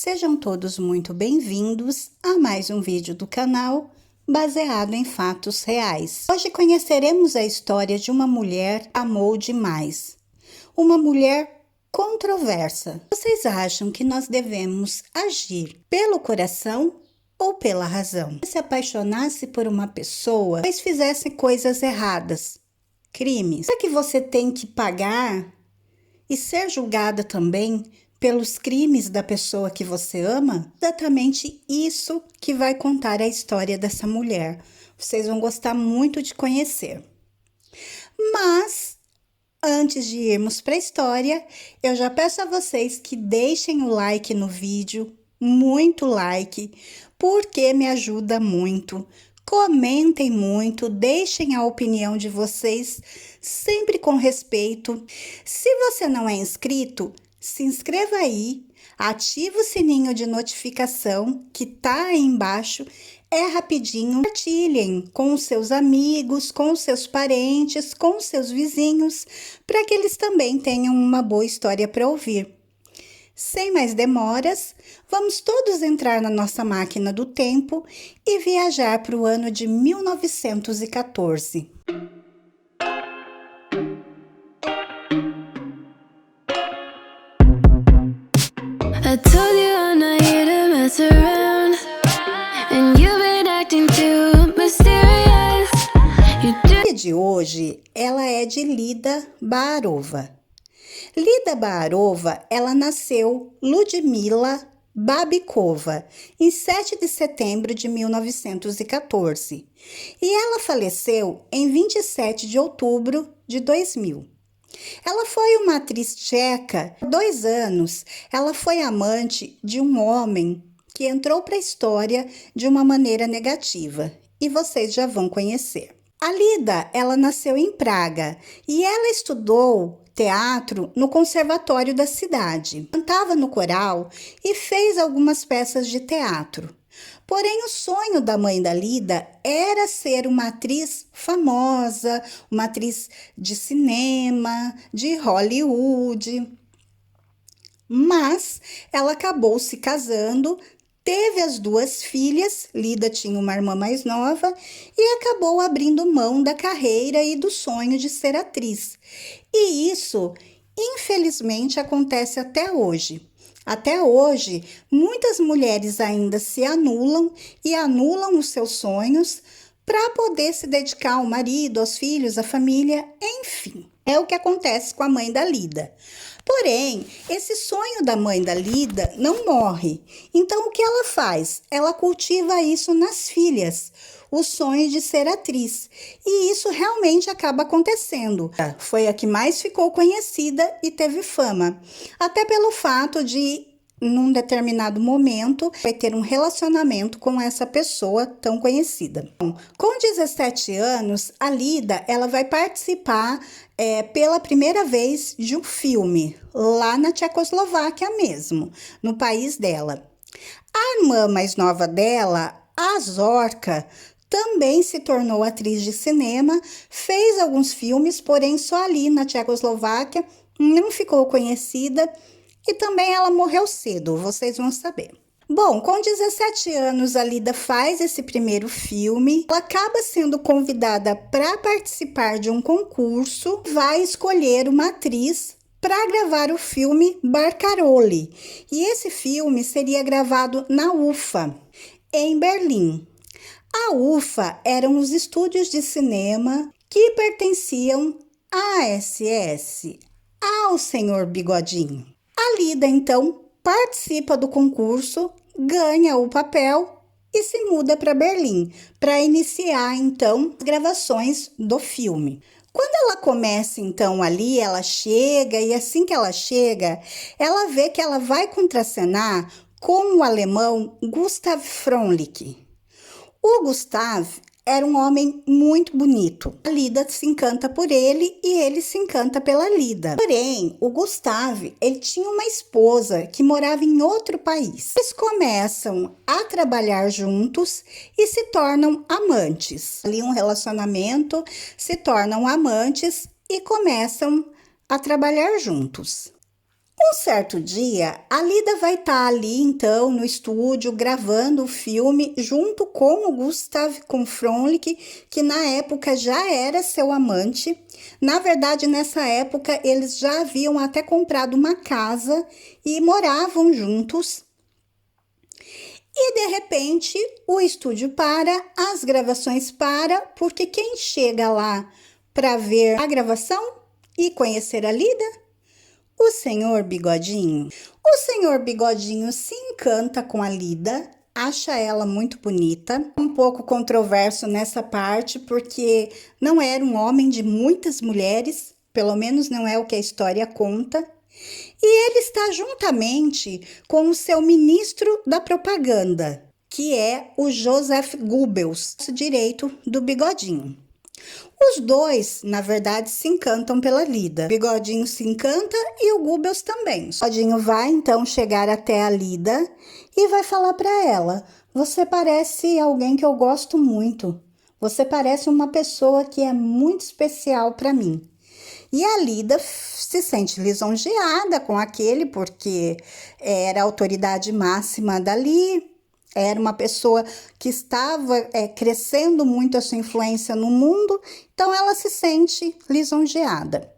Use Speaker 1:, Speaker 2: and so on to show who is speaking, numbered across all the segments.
Speaker 1: Sejam todos muito bem-vindos a mais um vídeo do canal baseado em fatos reais. Hoje conheceremos a história de uma mulher que amou demais. Uma mulher controversa. Vocês acham que nós devemos agir pelo coração ou pela razão? Se apaixonasse por uma pessoa, mas fizesse coisas erradas, crimes, será que você tem que pagar e ser julgada também pelos crimes da pessoa que você ama? Exatamente isso que vai contar a história dessa mulher. Vocês vão gostar muito de conhecer. Mas, antes de irmos para a história, eu já peço a vocês que deixem o like no vídeo, muito like, porque me ajuda muito. Comentem muito, deixem a opinião de vocês, sempre com respeito. Se você não é inscrito, se inscreva aí, ativa o sininho de notificação que tá aí embaixo, é rapidinho. Compartilhem com os seus amigos, com os seus parentes, com os seus vizinhos, para que eles também tenham uma boa história para ouvir. Sem mais demoras, vamos todos entrar na nossa máquina do tempo e viajar para o ano de 1914.
Speaker 2: I told you I'm not here to mess around, and you've been acting too mysterious.
Speaker 1: A história de hoje, ela é de Lida Baarova. Lida Baarova, ela nasceu Ludmila Babikova em 7 de setembro de 1914 e ela faleceu em 27 de outubro de 2000. Ela foi uma atriz tcheca. Por 2 anos, ela foi amante de um homem que entrou para a história de uma maneira negativa e vocês já vão conhecer. A Lida, ela nasceu em Praga e ela estudou teatro no conservatório da cidade. Cantava no coral e fez algumas peças de teatro. Porém, o sonho da mãe da Lida era ser uma atriz famosa, uma atriz de cinema, de Hollywood. Mas ela acabou se casando, teve as 2 filhas, Lida tinha uma irmã mais nova, e acabou abrindo mão da carreira e do sonho de ser atriz. E isso, infelizmente, acontece até hoje. Até hoje, muitas mulheres ainda se anulam e anulam os seus sonhos para poder se dedicar ao marido, aos filhos, à família, enfim. É o que acontece com a mãe da Lida. Porém, esse sonho da mãe da Lida não morre. Então, o que ela faz? Ela cultiva isso nas filhas, o sonho de ser atriz. E isso realmente acaba acontecendo. Foi a que mais ficou conhecida e teve fama. Até pelo fato de, num determinado momento, vai ter um relacionamento com essa pessoa tão conhecida. Com 17 anos, a Lida ela vai participar pela primeira vez de um filme, lá na Tchecoslováquia mesmo, no país dela. A irmã mais nova dela, a Zorka, também se tornou atriz de cinema, fez alguns filmes, porém só ali na Tchecoslováquia, não ficou conhecida e também ela morreu cedo, vocês vão saber. Bom, com 17 anos, a Lida faz esse primeiro filme. Ela acaba sendo convidada para participar de um concurso. Vai escolher uma atriz para gravar o filme Barcarole. E esse filme seria gravado na UFA, em Berlim. A UFA eram os estúdios de cinema que pertenciam à SS, ao Senhor Bigodinho. A Lida, então, participa do concurso, ganha o papel e se muda para Berlim para iniciar então as gravações do filme. Quando ela começa então ali, ela chega e assim que ela chega, ela vê que ela vai contracenar com o alemão Gustav Frohnlich. O Gustav era um homem muito bonito. A Lida se encanta por ele e ele se encanta pela Lida. Porém, o Gustav, ele tinha uma esposa que morava em outro país. Eles começam a trabalhar juntos e se tornam amantes. Ali um relacionamento, se tornam amantes e começam a trabalhar juntos. Um certo dia, a Lida vai estar ali, então, no estúdio, gravando o filme, junto com o Gustav Frohnlich, que na época já era seu amante. Na verdade, nessa época, eles já haviam até comprado uma casa e moravam juntos. E, de repente, o estúdio para, as gravações param, porque quem chega lá para ver a gravação e conhecer a Lida? O senhor Bigodinho. O senhor Bigodinho se encanta com a Lida, acha ela muito bonita. Um pouco controverso nessa parte, porque não era um homem de muitas mulheres, pelo menos não é o que a história conta. E ele está juntamente com o seu ministro da propaganda, que é o Joseph Goebbels, direito do Bigodinho. Os dois, na verdade, se encantam pela Lida. O Bigodinho se encanta e o Goebbels também. O Bigodinho vai, então, chegar até a Lida e vai falar para ela: você parece alguém que eu gosto muito. Você parece uma pessoa que é muito especial para mim. E a Lida se sente lisonjeada com aquele, porque era a autoridade máxima dali. Era uma pessoa que estava crescendo muito a sua influência no mundo, então ela se sente lisonjeada.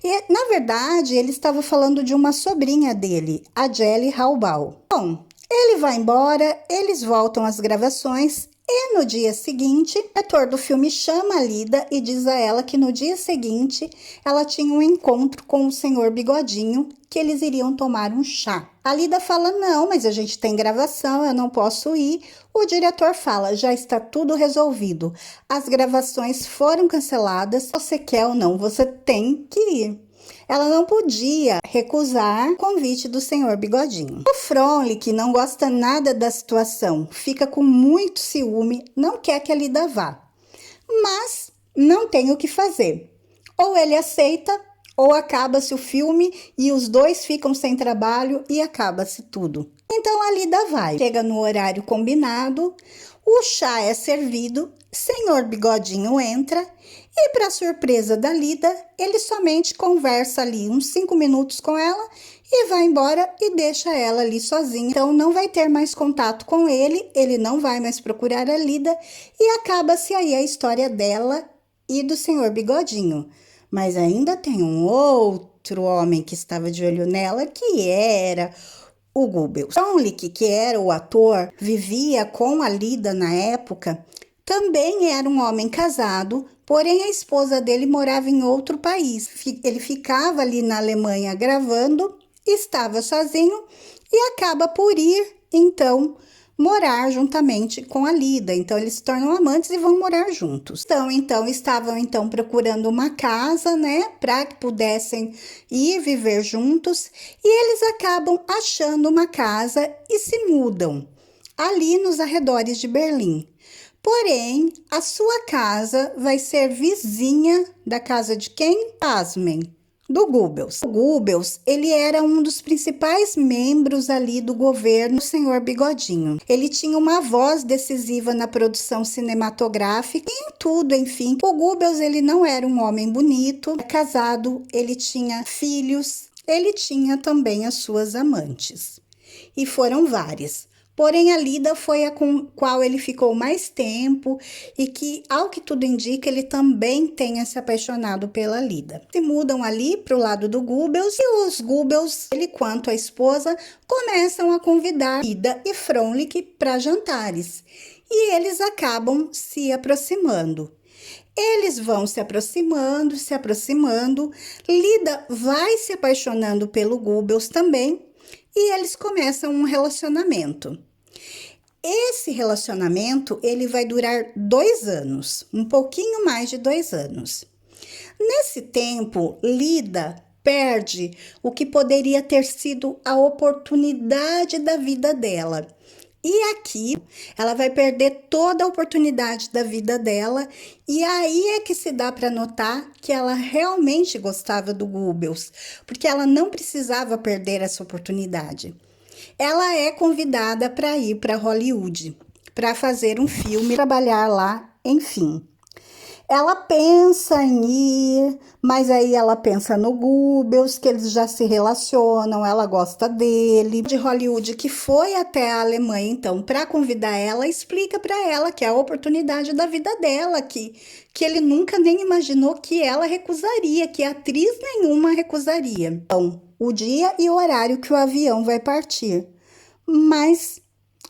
Speaker 1: E, na verdade, ele estava falando de uma sobrinha dele, a Jelly Halbau. Bom, ele vai embora, eles voltam às gravações e no dia seguinte, o ator do filme chama a Lida e diz a ela que no dia seguinte ela tinha um encontro com o senhor Bigodinho, que eles iriam tomar um chá. A Lida fala: não, mas a gente tem gravação, eu não posso ir. O diretor fala: já está tudo resolvido. As gravações foram canceladas. Você quer ou não, você tem que ir. Ela não podia recusar o convite do senhor Bigodinho. O Frohnlich, que não gosta nada da situação, fica com muito ciúme, não quer que a Lida vá. Mas não tem o que fazer. Ou ele aceita, ou acaba-se o filme e os dois ficam sem trabalho e acaba-se tudo. Então a Lida vai. Chega no horário combinado, o chá é servido, senhor Bigodinho entra e, para surpresa da Lida, ele somente conversa ali uns 5 minutos com ela e vai embora e deixa ela ali sozinha. Então não vai ter mais contato com ele, ele não vai mais procurar a Lida e acaba-se aí a história dela e do senhor Bigodinho. Mas ainda tem um outro homem que estava de olho nela, que era o Goebbels. Frohnlich, que era o ator, vivia com a Lida na época, também era um homem casado, porém a esposa dele morava em outro país. Ele ficava ali na Alemanha gravando, estava sozinho e acaba por ir, então, morar juntamente com a Lida. Então, eles se tornam amantes e vão morar juntos. Então estavam procurando uma casa, né, para que pudessem ir viver juntos. E eles acabam achando uma casa e se mudam ali nos arredores de Berlim. Porém, a sua casa vai ser vizinha da casa de quem? Pasmem, do Goebbels. O Goebbels, ele era um dos principais membros ali do governo do senhor Bigodinho. Ele tinha uma voz decisiva na produção cinematográfica e em tudo, enfim. O Goebbels, ele não era um homem bonito, casado, ele tinha filhos, ele tinha também as suas amantes. E foram várias. Porém, a Lida foi a com qual ele ficou mais tempo e que, ao que tudo indica, ele também tenha se apaixonado pela Lida. Se mudam ali para o lado do Goebbels e os Goebbels, ele quanto a esposa, começam a convidar Lida e Frohnlich para jantares. E eles acabam se aproximando. Eles vão se aproximando, Lida vai se apaixonando pelo Goebbels também, e eles começam um relacionamento. Esse relacionamento, ele vai durar 2 anos, um pouquinho mais de 2 anos. Nesse tempo, Lida perde o que poderia ter sido a oportunidade da vida dela. E aqui, ela vai perder toda a oportunidade da vida dela, e aí é que se dá para notar que ela realmente gostava do Goebbels, porque ela não precisava perder essa oportunidade. Ela é convidada para ir para Hollywood, para fazer um filme, trabalhar lá, enfim. Ela pensa em ir, mas aí ela pensa no Goebbels, que eles já se relacionam, ela gosta dele. De Hollywood, que foi até a Alemanha, então, para convidar ela, explica para ela que é a oportunidade da vida dela, que ele nunca nem imaginou que ela recusaria, que atriz nenhuma recusaria. Então, o dia e o horário que o avião vai partir. Mas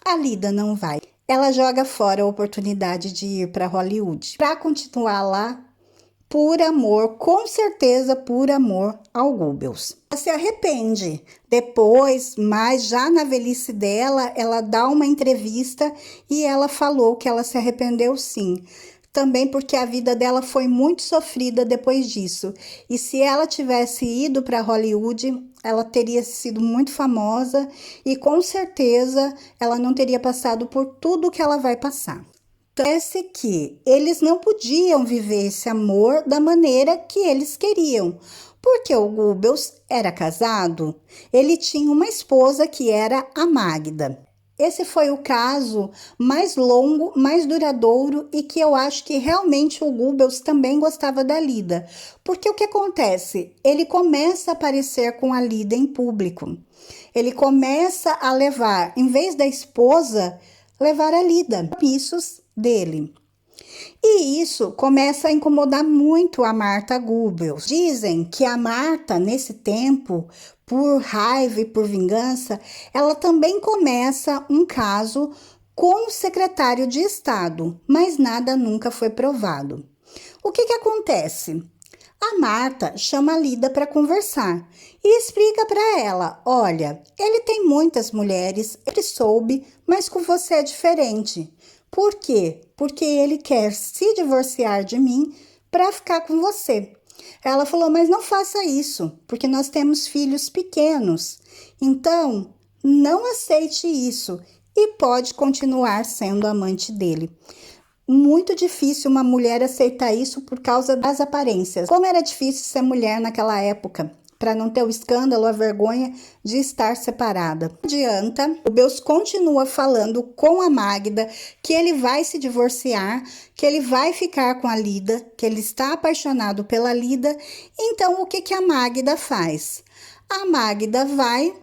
Speaker 1: a Lida não vai. Ela joga fora a oportunidade de ir para Hollywood para continuar lá por amor, com certeza por amor ao Goebbels. Ela se arrepende. Depois, mas já na velhice dela, ela dá uma entrevista e ela falou que ela se arrependeu sim. Também porque a vida dela foi muito sofrida depois disso. E se ela tivesse ido para Hollywood, ela teria sido muito famosa e com certeza ela não teria passado por tudo que ela vai passar. Parece que eles não podiam viver esse amor da maneira que eles queriam, porque o Goebbels era casado, ele tinha uma esposa que era a Magda. Esse foi o caso mais longo, mais duradouro e que eu acho que realmente o Goebbels também gostava da Lida. Porque o que acontece? Ele começa a aparecer com a Lida em público. Ele começa a levar, em vez da esposa, levar a Lida, compromissos dele. E isso começa a incomodar muito a Martha Goebbels. Dizem que a Martha, nesse tempo, por raiva e por vingança, ela também começa um caso com o secretário de Estado, mas nada nunca foi provado. O que acontece? A Martha chama a Lida para conversar e explica para ela: olha, ele tem muitas mulheres, ele soube, mas com você é diferente. Por quê? Porque ele quer se divorciar de mim para ficar com você. Ela falou, mas não faça isso, porque nós temos filhos pequenos. Então, não aceite isso e pode continuar sendo amante dele. Muito difícil uma mulher aceitar isso por causa das aparências. Como era difícil ser mulher naquela época, para não ter o escândalo, a vergonha de estar separada. Não adianta, o Goebbels continua falando com a Magda que ele vai se divorciar, que ele vai ficar com a Lida, que ele está apaixonado pela Lida. Então, o que a Magda faz? A Magda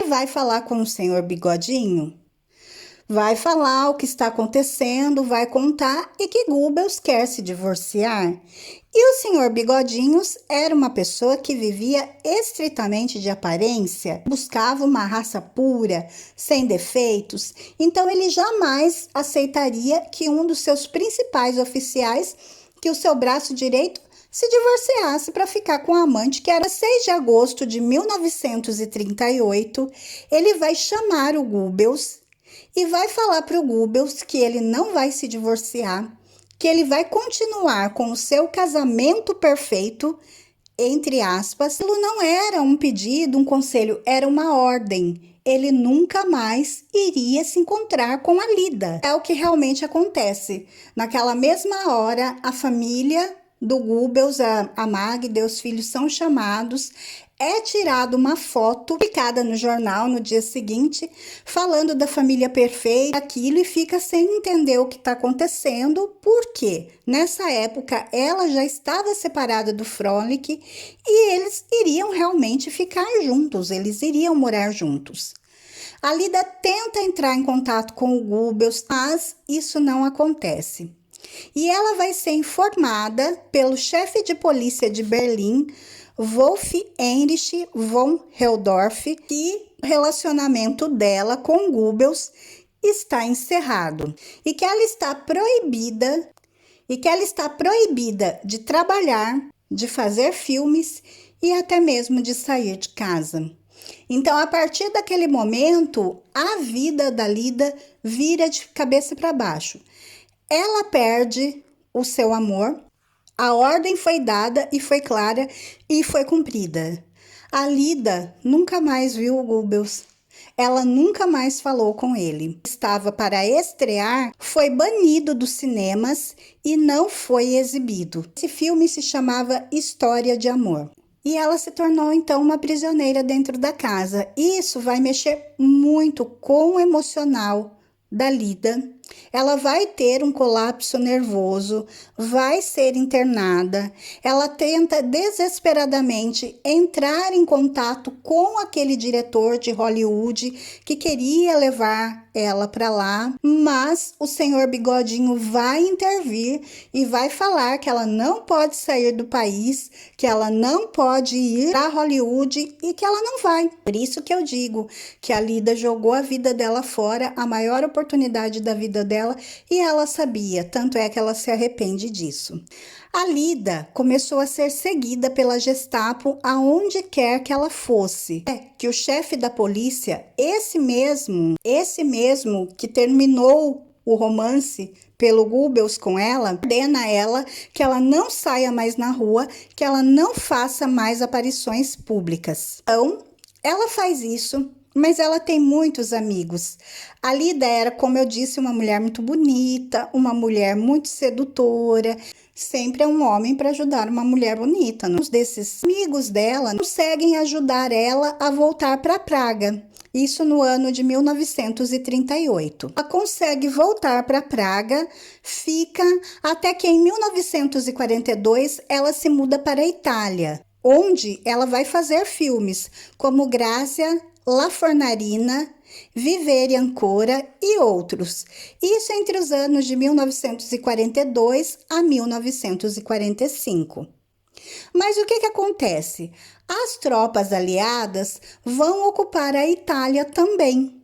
Speaker 1: vai falar com o senhor Bigodinho, vai falar o que está acontecendo, vai contar e que Goebbels quer se divorciar. E o senhor Bigodinhos era uma pessoa que vivia estritamente de aparência, buscava uma raça pura, sem defeitos, então ele jamais aceitaria que um dos seus principais oficiais, que o seu braço direito, se divorciasse para ficar com a amante, que era 6 de agosto de 1938, ele vai chamar o Goebbels e vai falar para o Goebbels que ele não vai se divorciar, que ele vai continuar com o seu casamento perfeito, entre aspas. Aquilo não era um pedido, um conselho, era uma ordem. Ele nunca mais iria se encontrar com a Lida. É o que realmente acontece. Naquela mesma hora, a família do Goebbels, a Magda e os filhos são chamados. É tirada uma foto publicada no jornal no dia seguinte, falando da família perfeita, aquilo, e fica sem entender o que está acontecendo, porque nessa época ela já estava separada do Frolic e eles iriam realmente ficar juntos, eles iriam morar juntos. A Lida tenta entrar em contato com o Goebbels, mas isso não acontece. E ela vai ser informada pelo chefe de polícia de Berlim, Wolf-Heinrich von Helldorf, que o relacionamento dela com Goebbels está encerrado e que ela está proibida de trabalhar, de fazer filmes e até mesmo de sair de casa. Então, a partir daquele momento, a vida da Lida vira de cabeça para baixo. Ela perde o seu amor. A ordem foi dada e foi clara e foi cumprida. A Lida nunca mais viu o Goebbels. Ela nunca mais falou com ele. Estava para estrear, foi banido dos cinemas e não foi exibido. Esse filme se chamava História de Amor. E ela se tornou então uma prisioneira dentro da casa. Isso vai mexer muito com o emocional da Lida. Ela vai ter um colapso nervoso, vai ser internada. Ela tenta desesperadamente entrar em contato com aquele diretor de Hollywood que queria levar ela para lá, mas o senhor Bigodinho vai intervir e vai falar que ela não pode sair do país, que ela não pode ir para Hollywood e que ela não vai. Por isso que eu digo que a Lida jogou a vida dela fora, a maior oportunidade da vida dela, e ela sabia, tanto é que ela se arrepende disso. A Lida começou a ser seguida pela Gestapo aonde quer que ela fosse. Que o chefe da polícia, esse mesmo que terminou o romance pelo Goebbels com ela, ordena ela que ela não saia mais na rua, que ela não faça mais aparições públicas. Então, ela faz isso, mas ela tem muitos amigos. A Lida era, como eu disse, uma mulher muito bonita, uma mulher muito sedutora. Sempre é um homem para ajudar uma mulher bonita. Um desses amigos dela conseguem ajudar ela a voltar para Praga. Isso no ano de 1938. Ela consegue voltar para Praga, fica até que em 1942 ela se muda para a Itália, onde ela vai fazer filmes como Grazia, La Fornarina, Vivere Ancora e outros. Isso entre os anos de 1942 a 1945. Mas o que acontece? As tropas aliadas vão ocupar a Itália também.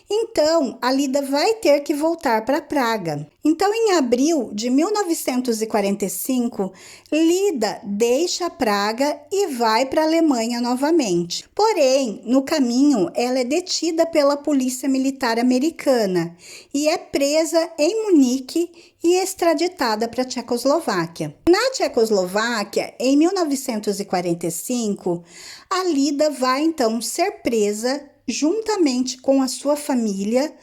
Speaker 1: Então, a Lida vai ter que voltar para Praga. Então, em abril de 1945, Lida deixa Praga e vai para a Alemanha novamente. Porém, no caminho, ela é detida pela polícia militar americana e é presa em Munique e extraditada para a Tchecoslováquia. Na Tchecoslováquia, em 1945, a Lida vai então ser presa juntamente com a sua família,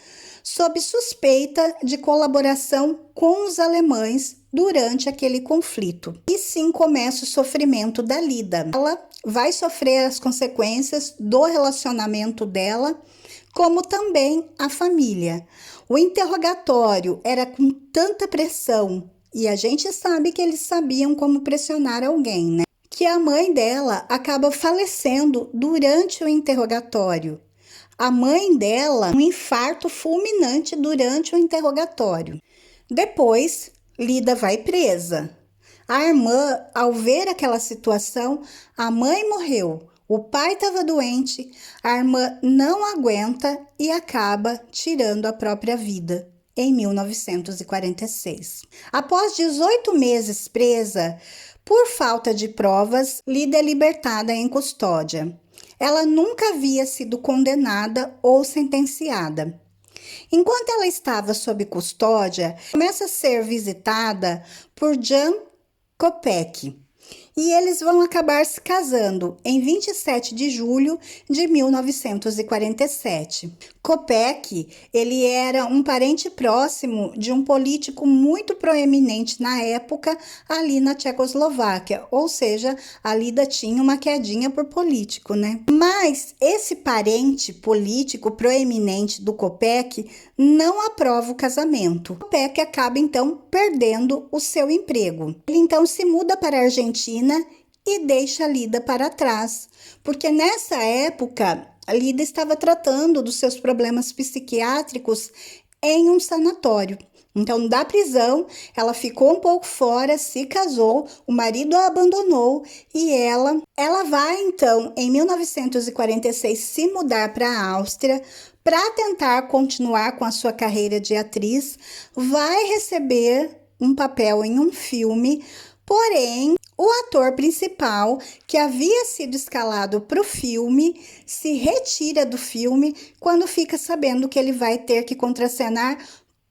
Speaker 1: sob suspeita de colaboração com os alemães durante aquele conflito. E sim começa o sofrimento da Lida. Ela vai sofrer as consequências do relacionamento dela, como também a família. O interrogatório era com tanta pressão, e a gente sabe que eles sabiam como pressionar alguém, né? Que a mãe dela acaba falecendo durante o interrogatório. A mãe dela, um infarto fulminante durante o interrogatório. Depois, Lida vai presa. A irmã, ao ver aquela situação, a mãe morreu, o pai estava doente, a irmã não aguenta e acaba tirando a própria vida em 1946. Após 18 meses presa, por falta de provas, Lida é libertada em custódia. Ela nunca havia sido condenada ou sentenciada. Enquanto ela estava sob custódia, começa a ser visitada por Jan Kopeck. E eles vão acabar se casando em 27 de julho de 1947. Kopeck, ele era um parente próximo de um político muito proeminente na época ali na Tchecoslováquia, ou seja, a Lida tinha uma quedinha por político, né? Mas esse parente político proeminente do Kopeck não aprova o casamento. Kopeck acaba então perdendo o seu emprego. Ele então se muda para a Argentina e deixa a Lida para trás, porque nessa época a Lida estava tratando dos seus problemas psiquiátricos em um sanatório. Então, da prisão, ela ficou um pouco fora, se casou, o marido a abandonou e ela vai então, em 1946, se mudar para a Áustria para tentar continuar com a sua carreira de atriz, vai receber um papel em um filme, porém, o ator principal, que havia sido escalado para o filme, se retira do filme quando fica sabendo que ele vai ter que contracenar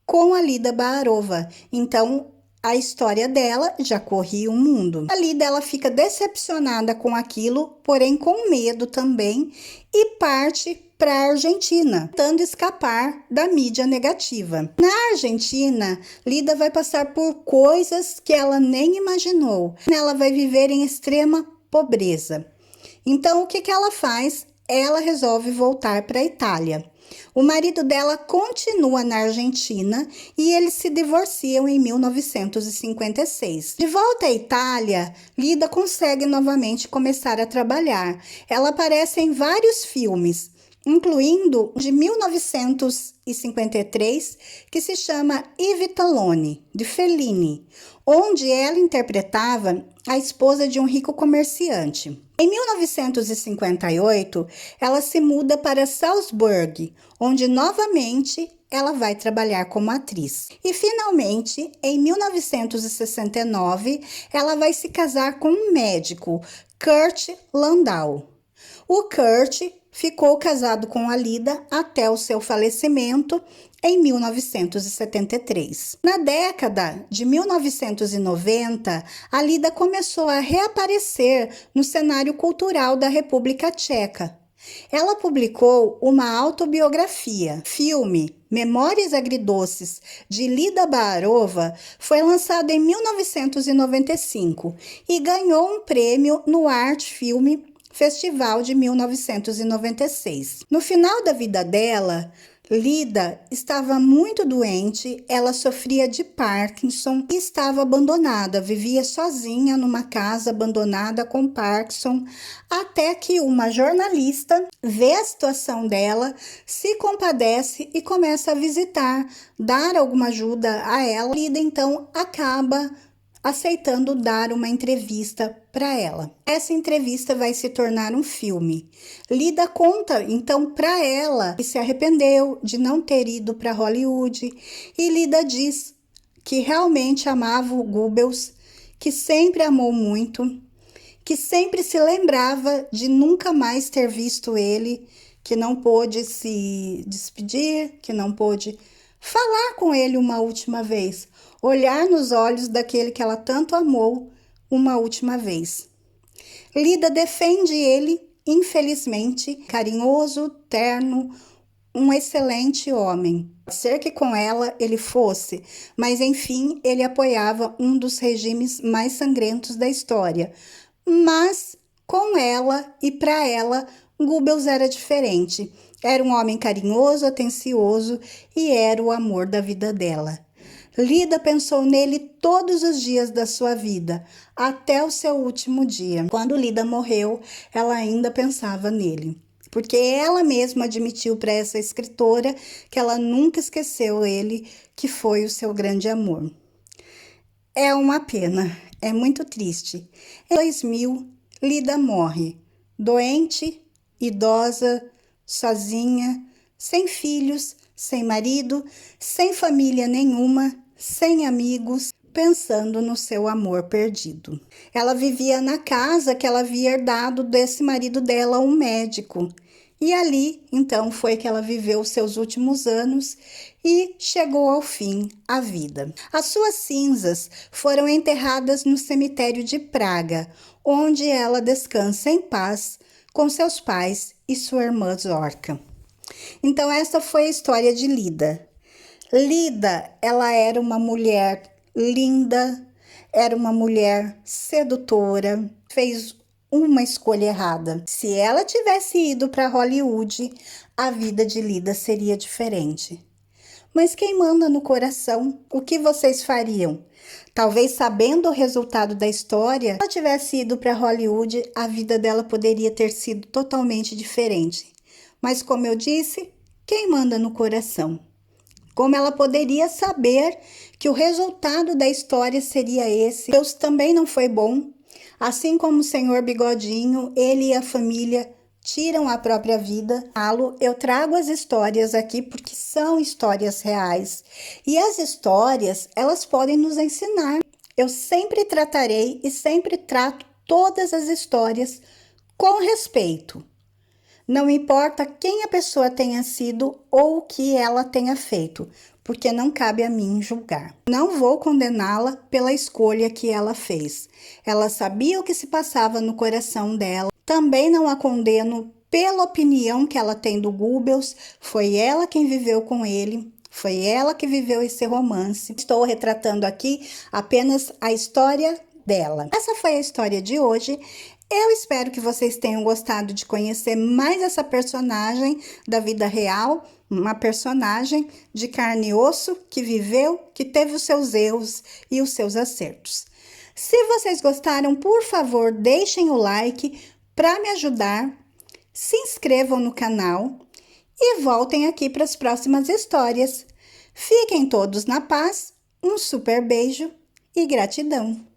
Speaker 1: com a Lida Baarova. Então, a história dela já corria o mundo. A Lida, ela fica decepcionada com aquilo, porém com medo também, e parte para a Argentina, tentando escapar da mídia negativa. Na Argentina, Lida vai passar por coisas que ela nem imaginou. Ela vai viver em extrema pobreza. Então, o que ela faz? Ela resolve voltar para a Itália. O marido dela continua na Argentina e eles se divorciam em 1956. De volta à Itália, Lida consegue novamente começar a trabalhar. Ela aparece em vários filmes, incluindo de 1953, que se chama I Vitelloni, de Fellini, onde ela interpretava a esposa de um rico comerciante. Em 1958, ela se muda para Salzburg, onde novamente ela vai trabalhar como atriz. E finalmente, em 1969, ela vai se casar com um médico, Kurt Landau. O Kurt ficou casado com a Lida até o seu falecimento em 1973. Na década de 1990, a Lida começou a reaparecer no cenário cultural da República Tcheca. Ela publicou uma autobiografia. Filme Memórias Agridoces, de Lida Baarova, foi lançado em 1995 e ganhou um prêmio no Art Film Festival de 1996. No final da vida dela, Lida estava muito doente, ela sofria de Parkinson e estava abandonada, vivia sozinha numa casa abandonada com Parkinson, até que uma jornalista vê a situação dela, se compadece e começa a visitar, dar alguma ajuda a ela. Lida então acaba aceitando dar uma entrevista para ela. Essa entrevista vai se tornar um filme. Lida conta então para ela que se arrependeu de não ter ido para Hollywood, e Lida diz que realmente amava o Goebbels, que sempre amou muito, que sempre se lembrava de nunca mais ter visto ele, que não pôde se despedir, que não pôde falar com ele uma última vez, olhar nos olhos daquele que ela tanto amou uma última vez. Lida defende ele, infelizmente, carinhoso, terno, um excelente homem. Pode ser que com ela ele fosse, mas enfim, ele apoiava um dos regimes mais sangrentos da história. Mas com ela e para ela, Goebbels era diferente. Era um homem carinhoso, atencioso e era o amor da vida dela. Lida pensou nele todos os dias da sua vida, até o seu último dia. Quando Lida morreu, ela ainda pensava nele, porque ela mesma admitiu para essa escritora que ela nunca esqueceu ele, que foi o seu grande amor. É uma pena, é muito triste. Em 2000, Lida morre, doente, idosa, sozinha, sem filhos, sem marido, sem família nenhuma, sem amigos, pensando no seu amor perdido. Ela vivia na casa que ela havia herdado desse marido dela, um médico. E ali, então, foi que ela viveu seus últimos anos e chegou ao fim a vida. As suas cinzas foram enterradas no cemitério de Praga, onde ela descansa em paz com seus pais e sua irmã Zorka. Então, essa foi a história de Lida. Lida, ela era uma mulher linda, era uma mulher sedutora, fez uma escolha errada. Se ela tivesse ido para Hollywood, a vida de Lida seria diferente. Mas quem manda no coração? O que vocês fariam? Talvez sabendo o resultado da história, se ela tivesse ido para Hollywood, a vida dela poderia ter sido totalmente diferente. Mas como eu disse, quem manda no coração? Como ela poderia saber que o resultado da história seria esse? Deus também não foi bom. Assim como o senhor Bigodinho, ele e a família tiram a própria vida. Eu trago as histórias aqui porque são histórias reais. E as histórias, elas podem nos ensinar. Eu sempre tratarei e sempre trato todas as histórias com respeito. Não importa quem a pessoa tenha sido ou o que ela tenha feito, porque não cabe a mim julgar. Não vou condená-la pela escolha que ela fez. Ela sabia o que se passava no coração dela. Também não a condeno pela opinião que ela tem do Goebbels. Foi ela quem viveu com ele. Foi ela que viveu esse romance. Estou retratando aqui apenas a história dela. Essa foi a história de hoje. Eu espero que vocês tenham gostado de conhecer mais essa personagem da vida real, uma personagem de carne e osso que viveu, que teve os seus erros e os seus acertos. Se vocês gostaram, por favor, deixem o like para me ajudar, se inscrevam no canal e voltem aqui para as próximas histórias. Fiquem todos na paz, um super beijo e gratidão!